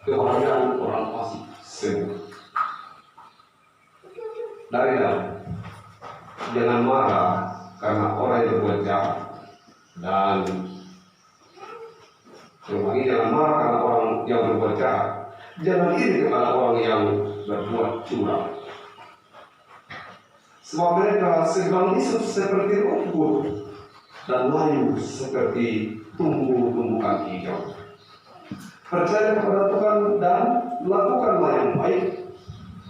kebahagiaan orang fasik semua. Dari dalam, jangan marah karena orang yang berbuat jahat, dan jangan marah karena orang yang berbuat jahat. Jangan iri kepada orang yang berbuat curang, sebab mereka sedang hidup seperti rumput dan layu seperti tumbuh-tumbuhan hijau. Percaya kepada Tuhan dan lakukanlah yang baik.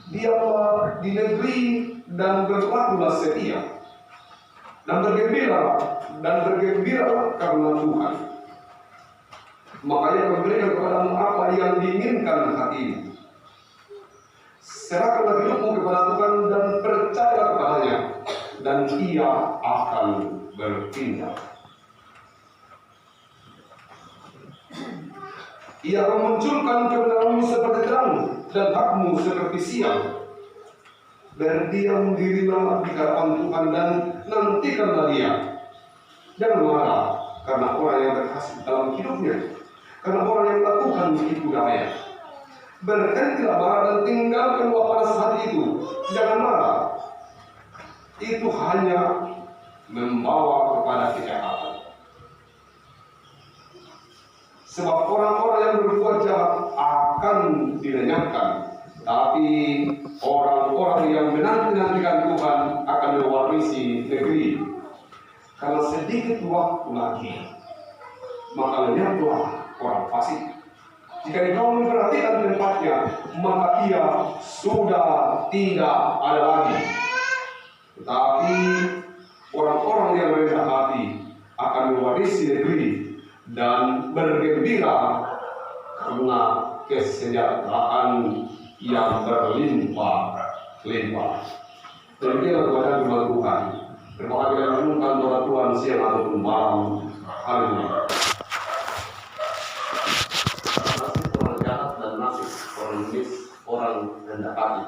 Diamlah di negeri dan berlakulah setia, dan bergembiralah karena Tuhan. Makanya memberikan kepadamu apa yang diinginkan hatimu. Serahkanlah hidupmu kepada Tuhan dan percaya kepadanya, dan Ia akan bertindak. Ia akan munculkan kebenaranmu seperti terang dan hakmu seperti siang. Berdiam dirilah di hadapan Tuhan dan nantikanlah Dia. Jangan marah karena orang yang berhasil dalam hidupnya, karena orang yang melakukan tipu daya. Berhentilah marah dan tinggalkan luap panas hati itu. Jangan marah. Itu hanya membawa kepada kejahatan. Sebab orang-orang yang berbuat jahat akan dilenyapkan, tapi orang-orang yang menanti-nantikan Tuhan akan mewarisi negeri. Karena sedikit waktu lagi, maka lenyaplah orang fasik. Jika engkau memperhatikan tempatnya, maka ia sudah tidak ada lagi. Tetapi orang-orang yang rendah hati akan mewarisi negeri dan bergembira karena kesejahteraan yang berlimpah-limpah. Demikianlah kepada firman Tuhan. Terima kasih yang merenungkan doa Tuhan siang ataupun malam hari ini. Nasib orang jahat dan nasib orang rendah hati.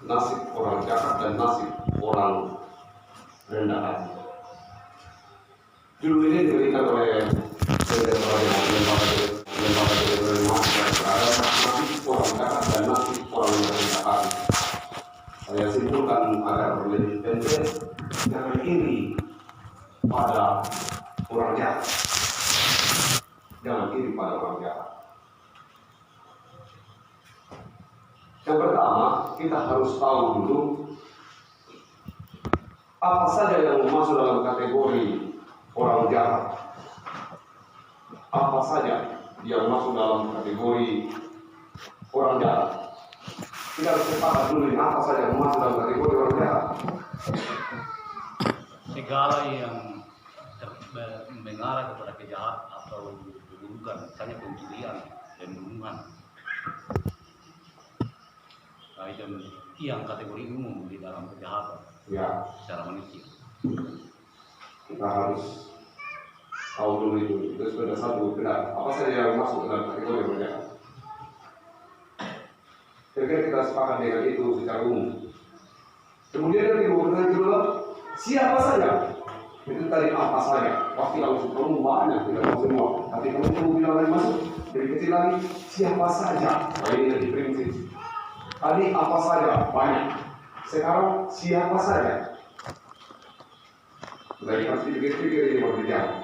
Nasib orang jahat dan nasib orang rendah hati. Judul ini diberikan oleh nasib orang jahat dan nasib orang rendah hati. Saya simpulkan agar lebih pendek, jangan iri pada orang jahat. Jangan iri pada orang jahat. Yang pertama, kita harus tahu dulu apa saja yang masuk dalam kategori orang jahat. Apa saja yang masuk dalam kategori orang jahat. Kita harus sepakat dulu apa saja yang masuk dalam kategori orang jahat. Segala yang mengarah kepada kejahat atau keburukan, misalnya pencurian, pembunuhan. Nah, itu yang kategori umum di dalam kejahatan. Ya, Secara manusia. kita harus tahu dulu itu sudah satu benar. Apa saja yang masuk dalam kategori orang jahat. Kira-kira kita sepakat dengan itu secara umum. Kemudian yang kedua, siapa saja? Itu tadi apa saja? Pasti langsung kamu banyak, tidak tahu semua. Tapi kamu bilang lagi masuk dari kecil lagi, siapa saja? Nah, ini jadi prinsip. Tadi apa saja? Banyak. Sekarang siapa saja? Dari harus dipikir-pikir ini mau berjalan.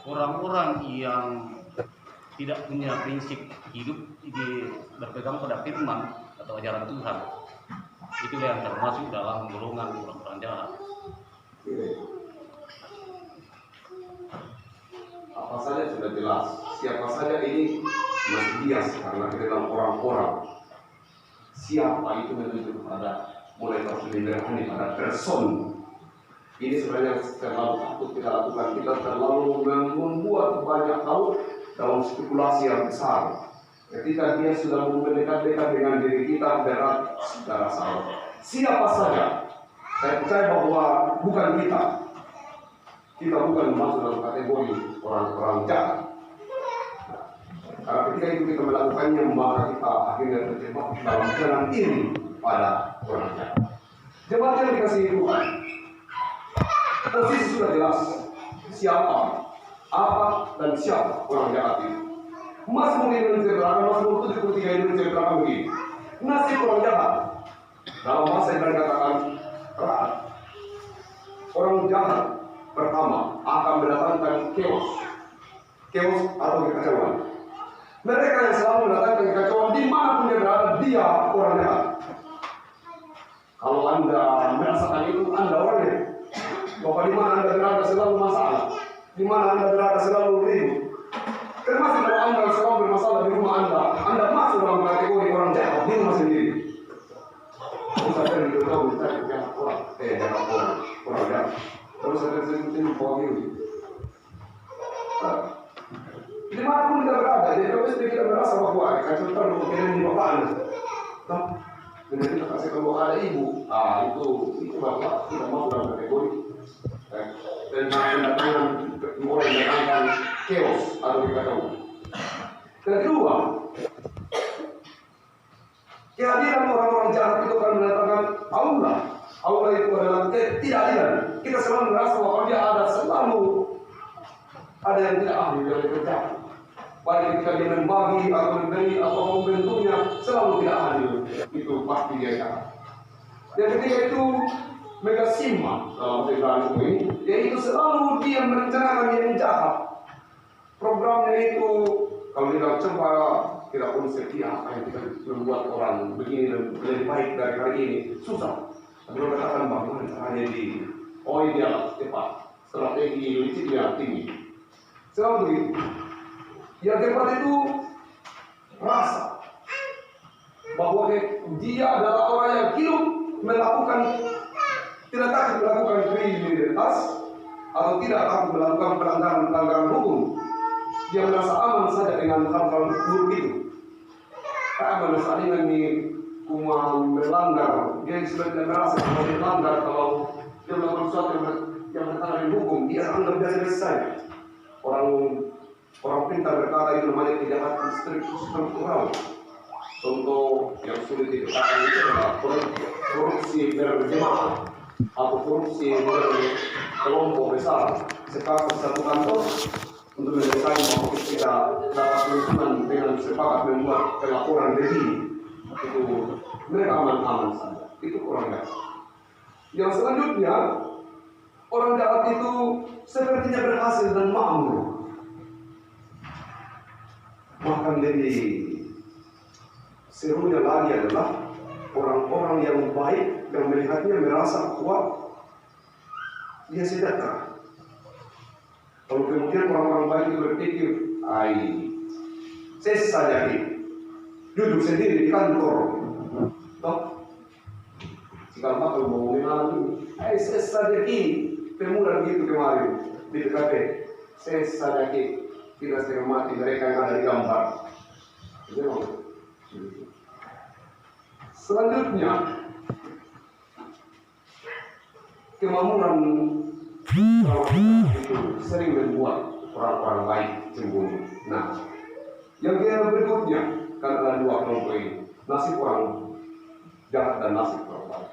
Orang-orang yang tidak punya prinsip hidup berpegang pada firman atau ajaran Tuhan, itu yang termasuk dalam golongan orang-orang jahat. Apa saja sudah jelas. Siapa saja ini masih bias karena di dalam orang-orang. Siapa itu menunjuk kepada mulai terlihat pada person. Ini sebenarnya terlalu takut kita lakukan. Kita terlalu membuat banyak hal dalam spekulasi yang besar. Ketika dia sudah mendekat-dekat dengan diri kita, berat saudara salah. Siapa saja, saya percaya bahwa bukan kita. Kita bukan masuk dalam kategori orang-orang jahat. Karena ketika itu kita melakukannya, maka kita akhirnya terjebak dalam jalan iri pada orang jahat. Jemaat yang dikasihi Tuhan, posisi sudah jelas siapa apa dan siapa orang jahat itu. Mazmur ini menceritakan, Mazmur 73 ini menceritakan begini. Nasib orang jahat. Dalam bahasa yang dikatakan raat. Orang jahat pertama akan mendatangkan chaos atau kekacauan. Mereka yang selalu mendatangkan kekacauan dimanapun dia berada, dia orang jahat. Kalau Anda merasakan itu, Anda orangnya. Bahwa di mana Anda berada selalu masalah, di mana Anda berada selalu ribut. Termasuk kalau Anda selalu bermasalah di rumah Anda masuk dalam kategori orang jahat di rumah sendiri. Saya tidak tahu mencari jahat orang jahat. Terus saya sering bawa diri. Dimanapun kita berada, jadi kalau kita merasa bahwa kacau perlu kirim di bapak Anda. Dengan kita kasih kalau ada ibu, itu bapak tidak masuk dalam kategori. Dan mendatangkan orang yang mendatangkan chaos atau kekacauan. Kedua, kehadiran orang-orang jahat itu akan mendatangkan Allah. Allah itu adalah ketidakadilan. Kita selalu merasa bahwa dia selalu ada yang tidak ahli dalam kerjaan. Baik ketika dia membagi atau memberi atau membentuknya selalu tidak adil. Itu pasti dia jahat. Dan ketika itu megasima dalam cerita ini, yaitu selalu dia merencanakan yang jahat. Programnya itu kalau kita coba tidak pun setia apa yang kita membuat orang begini dan lebih baik dari hari ini susah. Tapi kita katakan bagaimana caranya dia cepat, strategi liciknya tinggi. Selalu begitu. Yang tepat itu rasa bahwa dia adalah orang yang hidup melakukan, tidak takut melakukan kriminalitas atau tidak takut melakukan pelanggaran hukum. Dia merasa aman saja dengan hal-hal buruk itu. Aman saja dengan melanggar. Dia sudah tidak merasa kalau dia melanggar, kalau dia melakukan sesuatu yang bertentangan dengan hukum, dia anggap biasa saja. Orang pintar berkata itu namanya kejahatan struktural. Contoh yang sulit dikatakan itu adalah korupsi berjemaah atau korupsi berkelompok besar. Sepakat satu kantor untuk menyelesaikan bahwa kita dapat menentukan dengan sepakat membuat pelaporan begini. Itu mereka aman-aman saja. Itu orang jahat. Yang selanjutnya, orang jahat itu sepertinya berhasil dan makmur. Bahkan lebih serunya lagi adalah orang-orang yang baik yang melihatnya merasa kuat, dia sejahtera. Kalau kemudian orang-orang baik itu berpikir, saya saja duduk sendiri di kantor, jika bakal mau mengalami, saya saja pemuda begitu kemarin di TKP, saya saja kita cermati mereka yang ada di gambar. Selanjutnya, kemakmuran itu sering membuat orang-orang baik cemburu. Nah, yang berikutnya kan ada dua kelompok ini, nasib orang jahat dan nasib orang baik.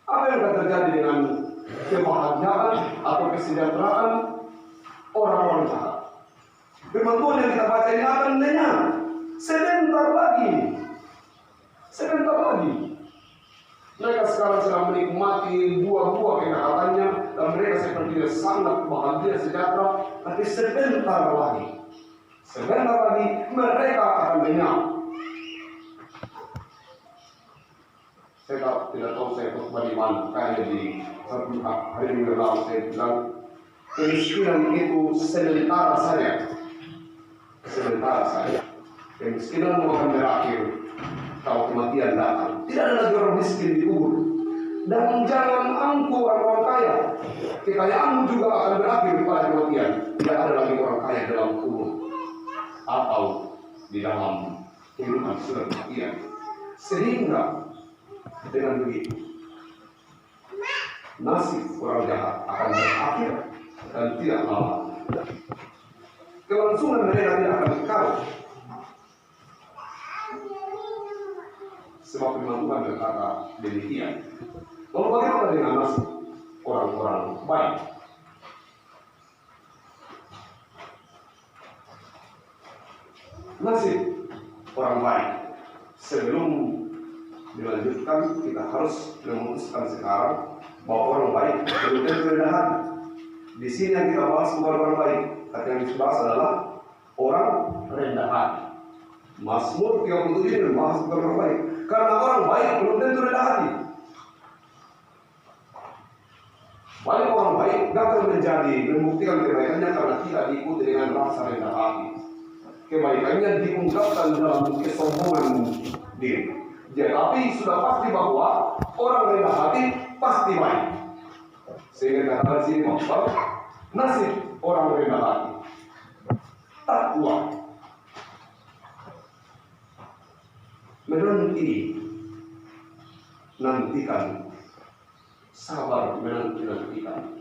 Apa yang akan terjadi dengan kebahagiaan atau kesejahteraan orang-orang jahat? Firman Tuhan yang kita baca ini akan dengar sebentar lagi. Mereka sekarang sedang menikmati buah-buah kejahatannya dan mereka sepertinya sangat bahagia sejahtera. Tapi sebentar lagi mereka akan dengar. Saya tidak tahu saya khotbah di mana. Kayaknya di satu hari minggu lalu saya bilang kemiskinan itu sementara saja. Kemiskinan akan berakhir kalau kematian datang. Tidak ada lagi orang miskin di kubur. Dan jangan angkuh orang kaya. Kekayaanmu juga akan berakhir pada kematian. Tidak ada lagi orang kaya dalam kubur atau di dalam kehidupan sudah kematian. Sehingga dengan begitu nasib orang jahat akan berakhir dan tidak lama. Kelangsungan mereka tidak akan kekal. Sebab firman Tuhan berkata demikian. Lalu bagaimana dengan nasib orang-orang baik? nasib orang baik. Sebelum dilanjutkan, kita harus memutuskan sekarang bahwa orang baik belum tentu rendah hati. Di sini yang kita bahas bukan orang baik, tapi yang dibahas adalah orang rendah hati. Mazmur 37 membahas bukan orang baik, karena orang baik belum tentu rendah hati. Banyak orang baik gagal menjadi membuktikan kebaikannya karena tidak diikuti dengan rasa rendah hati. Kebaikannya diungkapkan dalam kesombongan diri. Tetapi sudah pasti bahwa orang rendah hati pasti baik. Sehingga kata sini bahwa nasib orang rendah hati takwa, menanti, nantikan, sabar menantikan.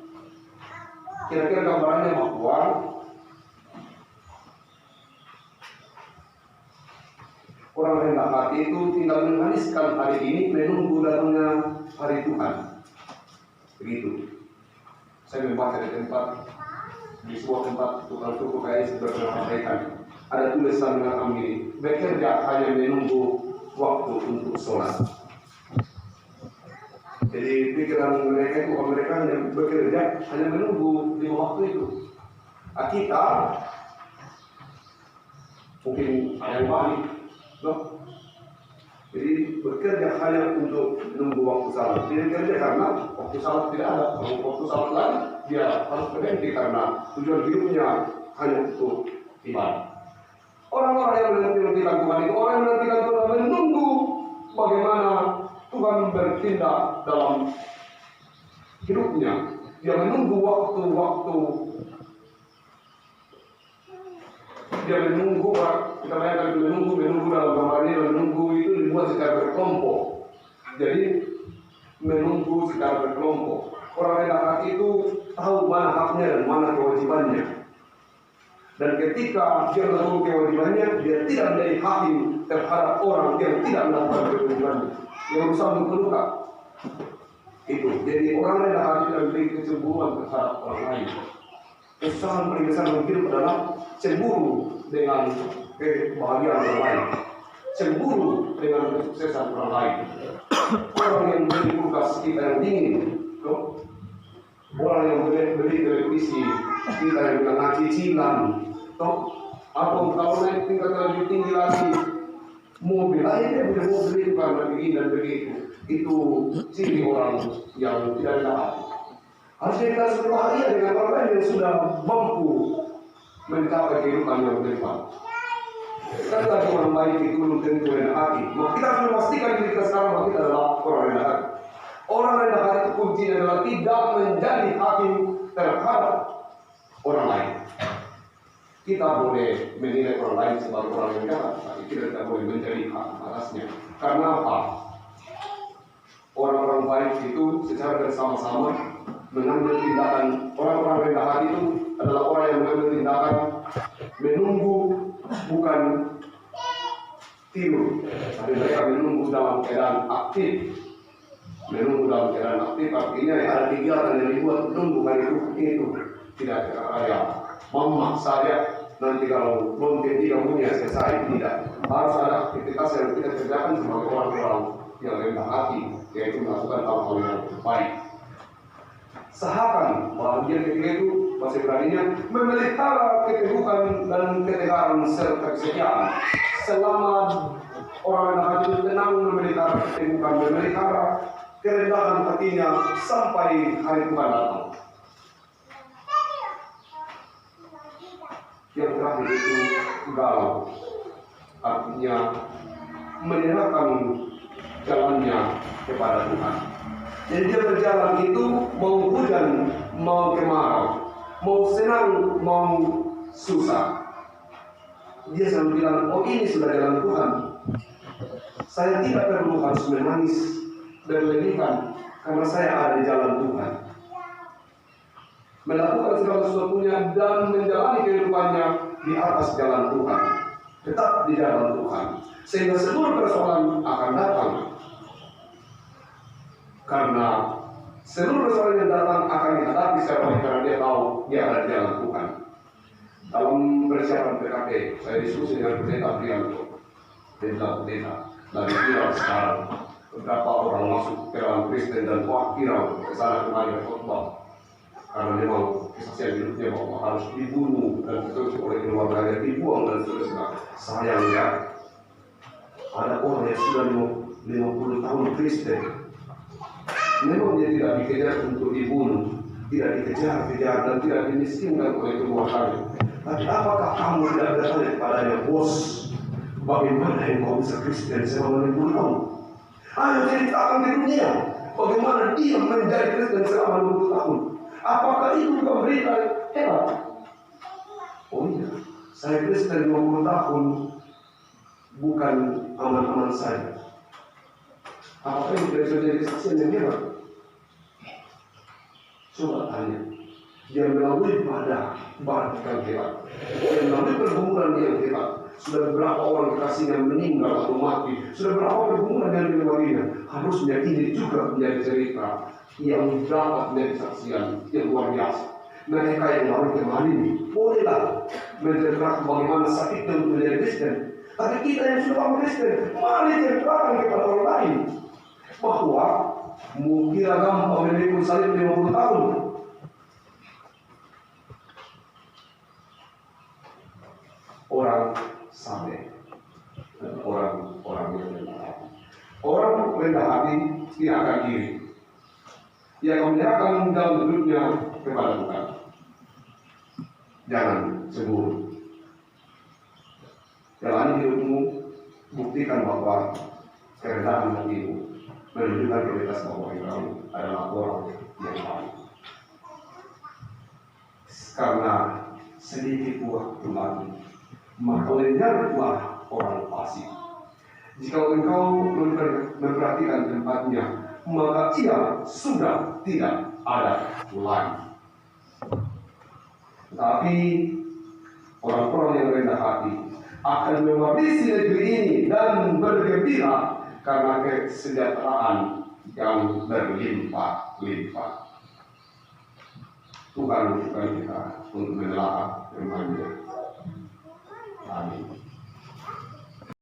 Kira-kira gambarannya bahwa orang rendah hati itu tinggal menghabiskan hari ini menunggu datangnya hari Tuhan. Begitu. Saya membaca di sebuah tempat tukang suku kayak sudah pernah sampaikan. Ada tulisan dengan ini, bekerja hanya menunggu waktu untuk sholat. Jadi pikiran mereka itu, mereka hanya bekerja hanya menunggu di waktu itu. Kita mungkin yang balik. Jadi bekerja hanya untuk menunggu waktu salat. Dia bekerja karena waktu salat tidak ada. Kalau waktu salat lagi, dia harus berhenti karena tujuan hidupnya hanya untuk ibadah. Orang-orang yang menantikan Tuhan itu, orang yang menantikan Tuhan menunggu bagaimana Tuhan bertindak dalam hidupnya. Dia menunggu waktu-waktu. Dia menunggu, kita bayangkan menunggu dalam gambar ini, menunggu itu dibuat secara berkelompok. Jadi menunggu secara berkelompok. Orang rendah hati itu tahu mana haknya dan mana kewajibannya. Dan ketika dia melakukan kewajibannya, dia tidak menjadi hakim terhadap orang yang tidak melakukan kewajibannya, yang berusaha memperluka. Itu. Jadi orang rendah hati tidak memiliki kecemburuan terhadap orang lain. Kesusahan paling besar dalam hidup adalah cemburu dengan kebahagiaan orang lain, cemburu dengan kesuksesan orang lain. Orang yang beli kulkas kita yang dingin, orang yang beli televisi kita yang kena cicilan, atau kalau naik tingkat lebih tinggi lagi mobil, dia punya mobil itu karena begini dan begitu. Itu ciri orang yang tidak ada hati. Harusnya kita berbahagia dengan orang lain yang sudah mampu mencapai kehidupan yang berlimpah. Kan tadi orang baik itu belum tentu rendah hati. Maka kita harus memastikan diri kita sekarang bahwa kita adalah orang rendah hati. Orang rendah hati itu kuncinya adalah tidak menjadi hakim terhadap orang lain. Kita boleh menilai orang lain sebagai orang yang jahat, tapi kita tidak boleh menjadi hakim atasnya. Karena apa? Orang-orang baik itu secara bersama-sama mengambil tindakan. Orang-orang rendah hati itu adalah orang yang mengambil tindakan menunggu, bukan tidur. Tapi mereka menunggu dalam keadaan aktif. Menunggu dalam keadaan aktif artinya ada kegiatan yang dibuat menunggu hari itu. Tidak ada mama saya nanti kalau belum punya selesai, tidak. Harus ada aktivitas yang kita kerjakan sebagai orang-orang yang rendah hati, yaitu melakukan hal-hal yang baik. Sahakan bahagia ketika itu masih beraninya memelihara keteguhan dan ketegaran serta kesetiaan. Selama orang rendah hati itu tenang memelihara keteguhan, memelihara kerendahan hatinya sampai hari Tuhan datang. Yang terakhir itu galau, artinya menyerahkan jalannya kepada Tuhan. Jadi dia berjalan itu mau hujan, mau kemarau, mau senang, mau susah. Dia selalu bilang, oh ini sudah jalan Tuhan. Saya tidak perlu harus menangis berlebihan karena saya ada di jalan Tuhan. Melakukan segala sesuatunya dan menjalani kehidupannya di atas jalan Tuhan, tetap di jalan Tuhan, sehingga seluruh persoalan akan datang. Karena seluruh persoalan yang datang akan dihadapi secara baik karena dia tahu dia ada di jalan Tuhan. Dalam persiapan PKP, saya diskusi dengan pendeta Prianto, pendeta dari viral sekarang. Beberapa orang masuk ke dalam Kristen dan viral ke sana kemari berkhotbah. Karena memang kesaksian hidupnya bahwa harus dibunuh dan seterusnya oleh keluarganya, dibuang dan seterusnya. Sayangnya, ada orang yang sudah 50 tahun Kristen. Memang dia tidak dikejar untuk dibunuh, tidak dikejar-kejar dan tidak dimiskinkan oleh keluarganya. Tapi apakah kamu tidak bertanya kepadanya, bos, bagaimana engkau bisa Kristen selama 50 tahun? Ayo ceritakan di dunia, bagaimana dia menjadi Kristen selama 20 tahun. Apakah itu bukan berita hebat? Oh iya, saya Kristen 20 tahun, bukan aman-aman saja. Apakah itu tidak jadi kesaksian yang hebat? Coba tanya. Dia melalui badan yang hebat. Dia melalui pergumulan yang hebat. Sudah berapa orang kekasihnya meninggal atau mati. Sudah berapa pergumulan yang dilewatinya. Harusnya ini juga menjadi cerita yang dapat menjadi kesaksian yang luar biasa. Mereka yang baru kemarin ini bolehlah menceritakan bagaimana sakitnya untuk menjadi Kristen. Tapi kita yang sudah Kristen, mari ceritakan kepada orang lain bahwa mukira gampang memikul salib 50 tahun. Orang sampai dan orang yang rendah hati. Orang rendah hati tidak akan iri. Dia akan menyerahkan dalam hidupnya kepada Tuhan. Jangan cemburu. Jalani hidupmu, buktikan bahwa kerendahan hatimu menunjukkan realitas bahwa kamu adalah orang yang baik. Karena sedikit waktu lagi, maka lenyaplah orang fasik. Jika engkau memperhatikan tempatnya, maka ia sudah tidak ada lagi. Tapi orang-orang yang rendah hati akan mewarisi negeri ini dan bergembira karena kesejahteraan yang berlimpah-limpah. Tuhan kita untuk menelaah firman-Nya. Amin.